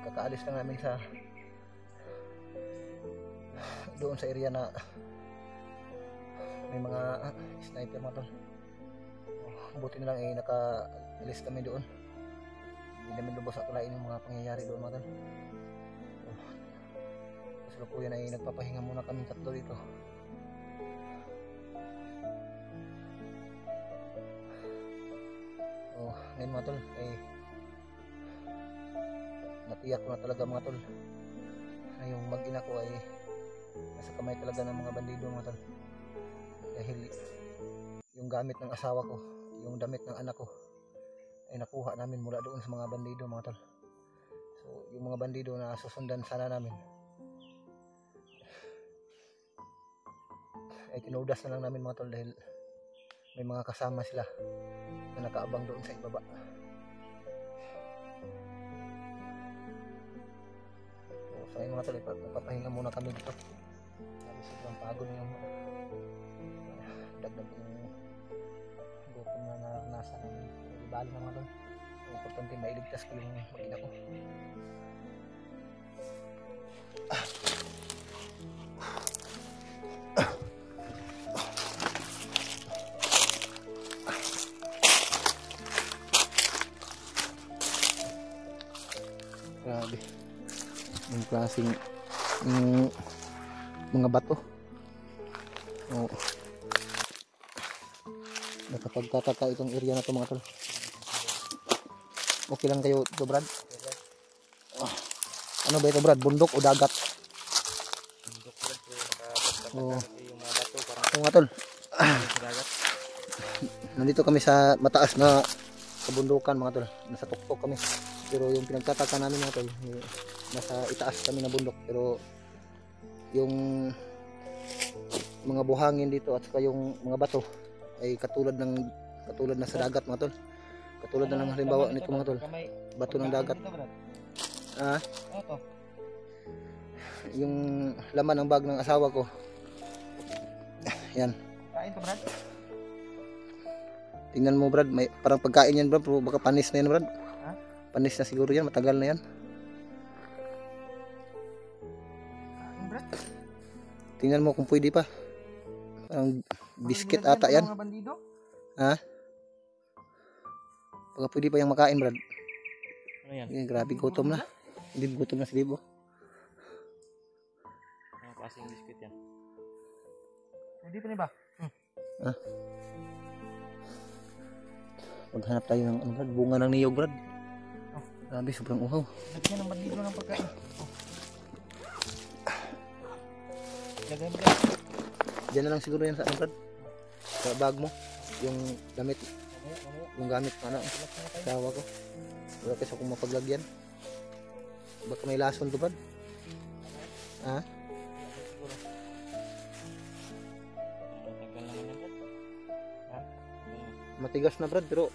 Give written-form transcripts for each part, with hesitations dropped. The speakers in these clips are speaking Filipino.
Kakaalis lang namin sa doon sa area na may mga sniper mga tol. Buti na lang naka-alis kami doon. Hindi namin lubos akalain yung mga pangyayari doon mga tol. Kasalukuyan ay nagpapahinga muna kami tatlo dito. Ngayon mga tol ay natiyak ko na talaga mga tol na yung mag-ina ko ay nasa kamay talaga ng mga bandido mga tol. Dahil yung gamit ng asawa ko, yung damit ng anak ko ay nakuha namin mula doon sa mga bandido mga tol. So yung mga bandido na susundan sana namin ay tinudas na lang namin mga tol dahil may mga kasama sila na nakaabang doon sa ibaba. So ayun mga tol, papahinga muna kami dito. Sobrang pagod na yung dagdag yung gutom na naranasan namin. Pero bali na mga tol, importante mailigtas ko yung mag-ina ko. Grabe yung klaseng mga bato. Nakapagtataka itong area na ito mga tol. Okay lang kayo ito Brad? Ano ba ito Brad? Bundok o dagat? Bundok Brad, pero yung mga bato parang mga tol, dagat. nandito kami sa mataas na kabundukan mga tol. Nasa tuktok kami. Pero yung pinagtataka namin mga tol, nasa itaas kami na bundok. Pero yung mga buhangin dito at saka yung mga bato ay katulad na sa dagat mga tol. Katulad na ng halimbawa nito mga tol, bato ng dagat. Yung laman ng bag ng asawa ko. Yan. Kain to Brad? Tingnan mo Brad, may parang pagkain yan Brad, pero baka panis na yan Brad. Panis na siguro yan, matagal na yan. Brad? Tingnan mo kung pwede pa. Parang biscuit ata yan. Mga bandido? Ha? Baka pwede pa yung makain Brad. Ano yan? Grabe gutom na. Hindi gutom na si Libo. Anong klaseng biscuit yan? Pwede pa ba? Maghanap tayo ng Brad, bunga ng niyog Brad. Grabe, sobrang uhaw. Lagyan ng bandido ng pagkain. Lagyan mo Brad. Diyan na lang siguro yan sa Brad. Sa bag mo. Yung damit. Yung gamit na asawa ko. Wala kasi akong mapaglagyan. Baka may lason to Brad. Ha? Tagal naman yan Brad. Ha? Matigas na Brad, pero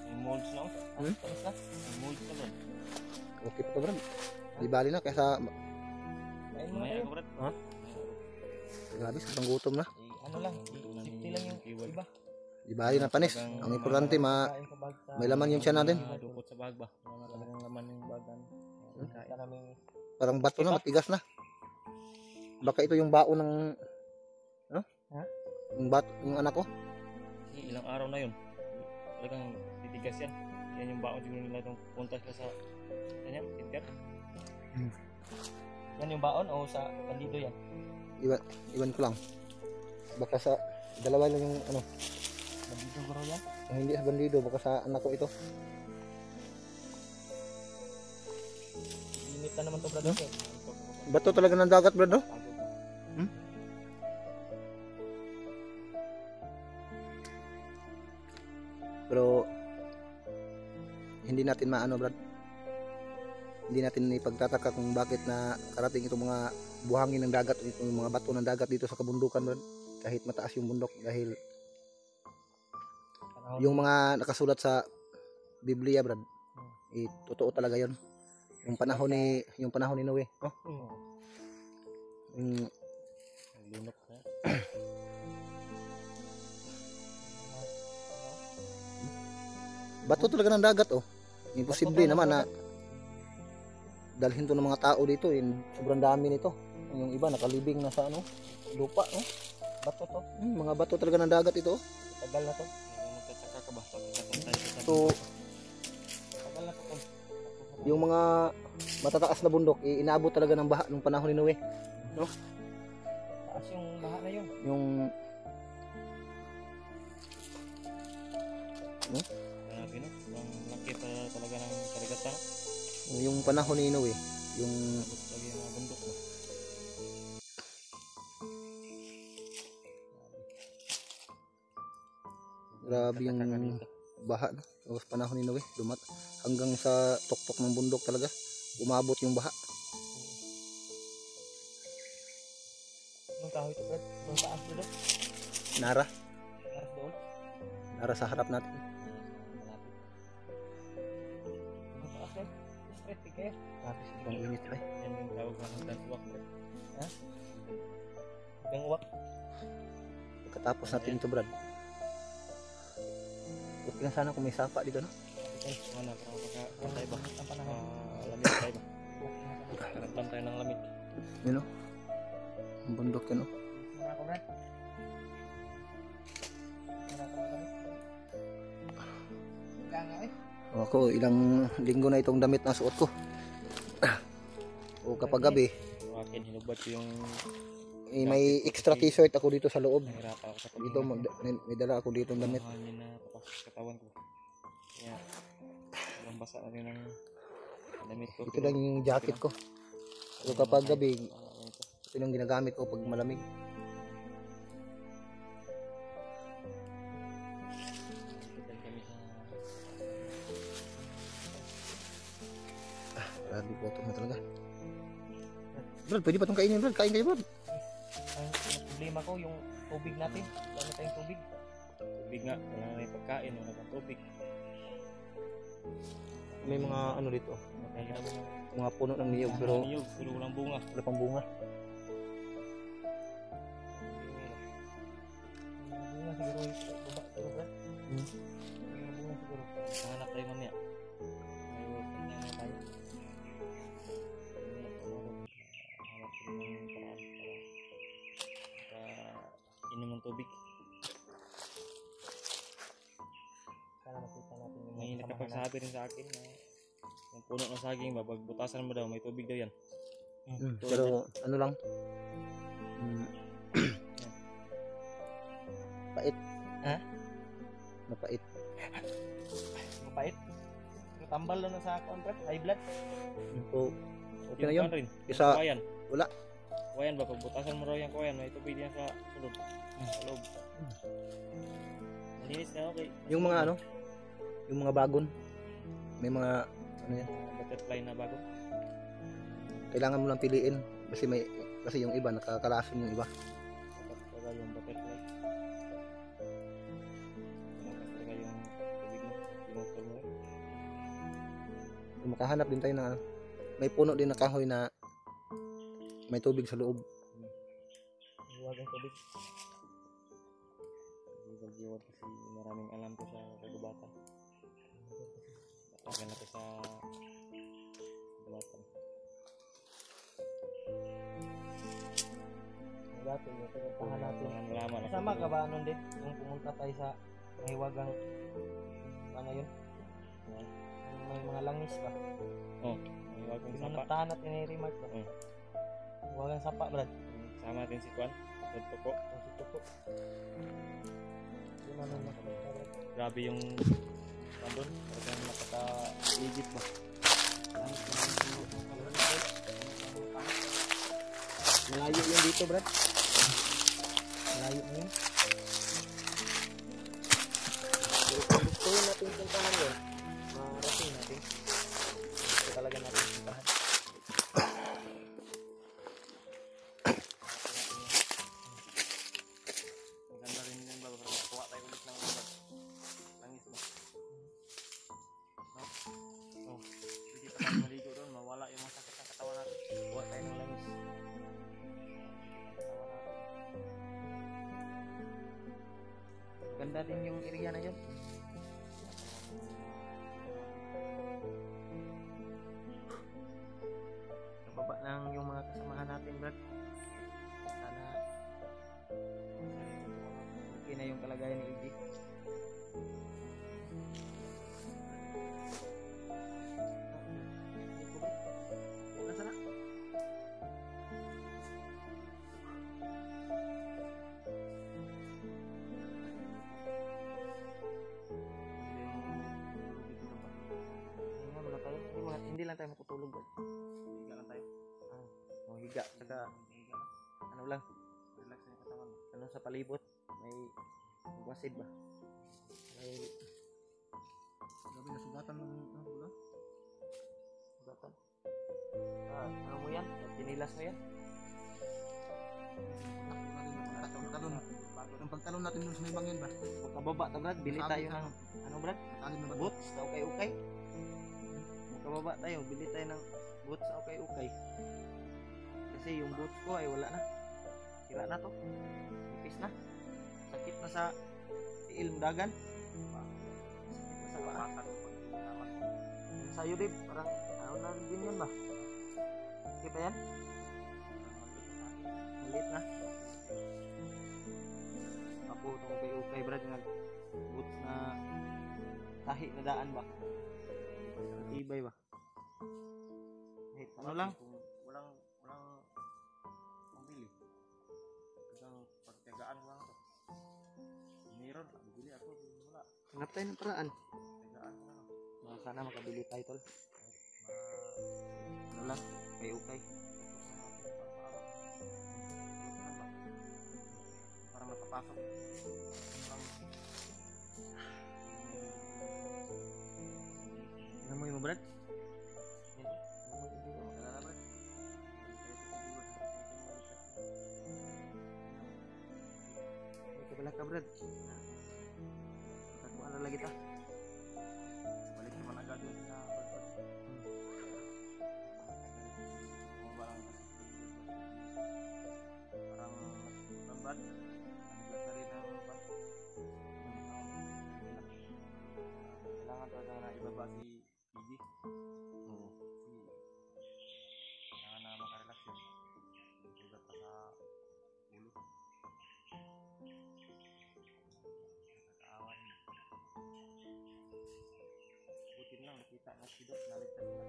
May molds na Hmm? Tamis na? May molds na Brad. okay pa to Brad. Di bali na kaysa Kain mo na kayo Brad. Ha? Grabe, sobrang gutom na. Ano lang, safety lang yung iba. Di bali na panis. Ang importante may laman yung tiyan natin. Dukot sa bag ba? Wala talagang laman yung bagan. Kaya namin Parang bato na, matigas na. Baka ito yung baon ng Ha? Yung anak ko. ilang araw na yun. Talagang titigas yan. Yan yung baon siguro nila itong punta sila sa yan, Tinker. Yan yung baon o sa bandido yan? Iwan ko lang. Baka sa dalawa lang yung Bandido bro yan? hindi sa bandido, baka sa anak ko ito. Limit na naman to brother. Bato talaga ng dagat, Brad, no? Pero hindi natin maano, Brad. Hindi natin ipagtataka kung bakit na karating itong mga buhangin ng dagat, itong mga bato ng dagat dito sa kabundukan, Brad. Kahit mataas yung bundok, dahil Yung mga nakasulat sa Biblia, Brad. Totoo talaga 'yon. Yung panahon ni Noe, no? Yung Linok na. bato talaga ng dagat, oh. Imposible Bato naman ng na dalhin to ng mga tao dito. Sobrang dami nito. Yung iba nakalibing na sa lupa, no? Bato to. Mga bato talaga ng dagat ito. Tagal na to. Magtataka ka ba? So, Tagal na to. yung mga matataas na bundok, inaabot talaga ng baha nung panahon ni Noe, no? Taas yung baha na yun. Yung Grabe no? Ang laki talaga ng karagatan. yung panahon ni Noe, yung Abot lagi yung mga bundok mo. grabe yung baha, no? Tapos panahon ni Noe, hanggang sa tuktok ng bundok talaga umabot yung baha. Anong kahoy ito, Brad? Anong taas ito? Nara Taas doon? sa harap natin. Malapit. Anong taas doon? Straight pick eh. Grabe, sobrang init ay. Yan yung tawag ng hanggang uwak, Brad. Ha? Hanggang uwak. Pagkatapos natin ito, Brad, okay lang sana kung may sapa dito, no? Okay, mana para makakantay ba? Ang panahon. Lamig tayo ba? Karamdam tayo ng lamig. Yun, no? Ang bundok yun, no? Mara ko, Brad. Mara ko, Brad. Ganga eh. Ako, ilang linggo na itong damit na suot ko. O kapag gabi, Akin, hinubad ko yung may extra t-shirt ako dito sa loob. nahirapan ako sa Dito, may dala ako dito ng damit. hangin na papasok sa katawan ko. Kaya, walang basa na rin ang damit ko. Ito lang yung jacket ko. So kapag gabi, ito yung ginagamit ko pag malamig. Grabe po ito na talaga. Brad, pwede ba itong kainin, Brad? Kain kayo, Brad. Ang problema ko, yung tubig natin. Wala na tayong tubig. Tubig nga, wala na yung pagkain, wala na tubig. May mga ano dito, Kaya mo mga puno ng niyog pero niyog, pero walang bunga. wala pang bunga. Bunga siguro yung baba, siguro, Brad. Yung bunga siguro. Hanap tayo mamaya. May kanya na tayo. Hanap tayo ng paraan para inom ng tubig. Para makita natin yung may nakapagsabi rin sa akin na yung puno ng saging, bagbutasan mo daw, may tubig daw yan. Pero ano lang, pait. Ha? Mapait. Mapait. Yung tambal lang sa ako, Brad, high blood. So, okay na yun. Rin. Isa- Kuwayan. wala. Kuwayan ba? Pagbutasan mo raw yung kuwayan, may tubig yan sa sulod. Sa loob. Malinis na okay. Yung mga ano, yung mga bagon, may mga ano yan, Butterfly na bago. kailangan mo lang piliin kasi yung iba nakakalason yung iba. Dapat talaga yung butterfly. Dapat talaga yung tubig mo. Pinutol mo. Makahanap din tayo na may puno din na kahoy na may tubig sa loob. Huwag ang tubig. Giwag kasi maraming alam ko sa kagubatan. Batagan na ko sa kagubatan. Dati, yung pinuntahan natin. Malaman. Kasama ka ba nun din? Yung pumunta tayo sa mahiwagang ano yun? May mga langis ba? Oo. Mahiwagang sapa. Pinuntahan natin ni Remark ba? Mahiwagang sapa, Brad. Sama natin si Kwan. Si Tuko. Si Tuko. Grabe yung nandun. Talagang nakaka-legit ba? Malayo yun dito, Brad. Malayo na yun. Pero kung gusto yun natin puntahan yun, marating natin. Gusto talaga natin puntahan. Maganda rin yun ba? Kuha tayo ulit ng area na yun. Nababa lang yung mga kasamahan natin, Brad. Sana okay na yung kalagayan ni Iggy. Nasaan na? Hindi lang tayo makutulog, Brad. Higa lang tayo. Higa. Saka, ano lang, relax na yung katawan. Ano sa palibot, may wasid ba? May Grabe na sugatan ng ulo. sugatan. Ano mo yan? Tinilas mo yan? Yung pagtalon natin dun sa may bangin ba? Pagkababa to, Brad, bili tayo ng, ano, Brad? Talim na ba? Boots na ukay-ukay. Pagkababa tayo, bili tayo ng boots na ukay-ukay. Kasi yung boots ko ay wala na. Sira na to. Nipis na. Sakit na sa tiil mo dagan. Sakit na sa paa. Yung sa'yo, Dib, parang ano na din yan ba? Okay ba yan? Malit na. Ako itong ukay-ukay, Brad, nga boots na tahi na daan ba? Tibay ba? Ano lang? Walang pambili. Hanggang pagtiyagaan lang to. Meron, bibili ako, wala. Hanap tayo ng paraan. Tiyagaan mo lang. Sana makabili tayo, tol. Ano lang? Ukay-ukay. Parang napapasok. Namoy mo, Brad? Kabala ka, Brad. Pagkakuan na lagi ta. Balik naman agad yun sa pagpag. Parang lambat. Naglas na rin ang bas. Kailangan talaga na ibaba si Iggy. Kailangan na makarelax yun. Sugat pa sa ulo. Nakakaawan. Butin lang, nakita na si Dok, naligtas na.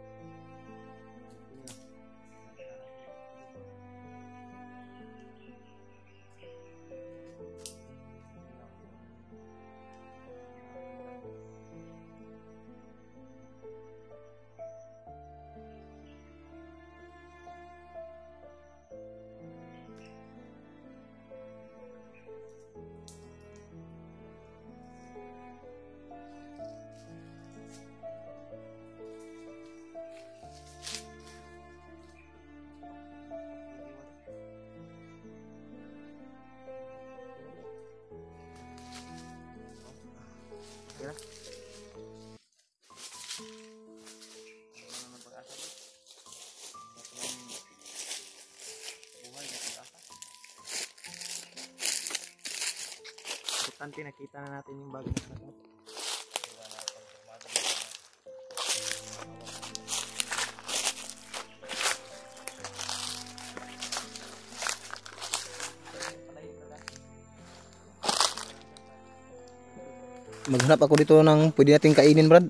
Kira? Wala naman pag-asa ba? Bakit buhay na pag-asa? Importante, nakita na natin yung bago na natin. Wala na konfirmado na Maghanap ako dito ng pwede nating kainin, Brad.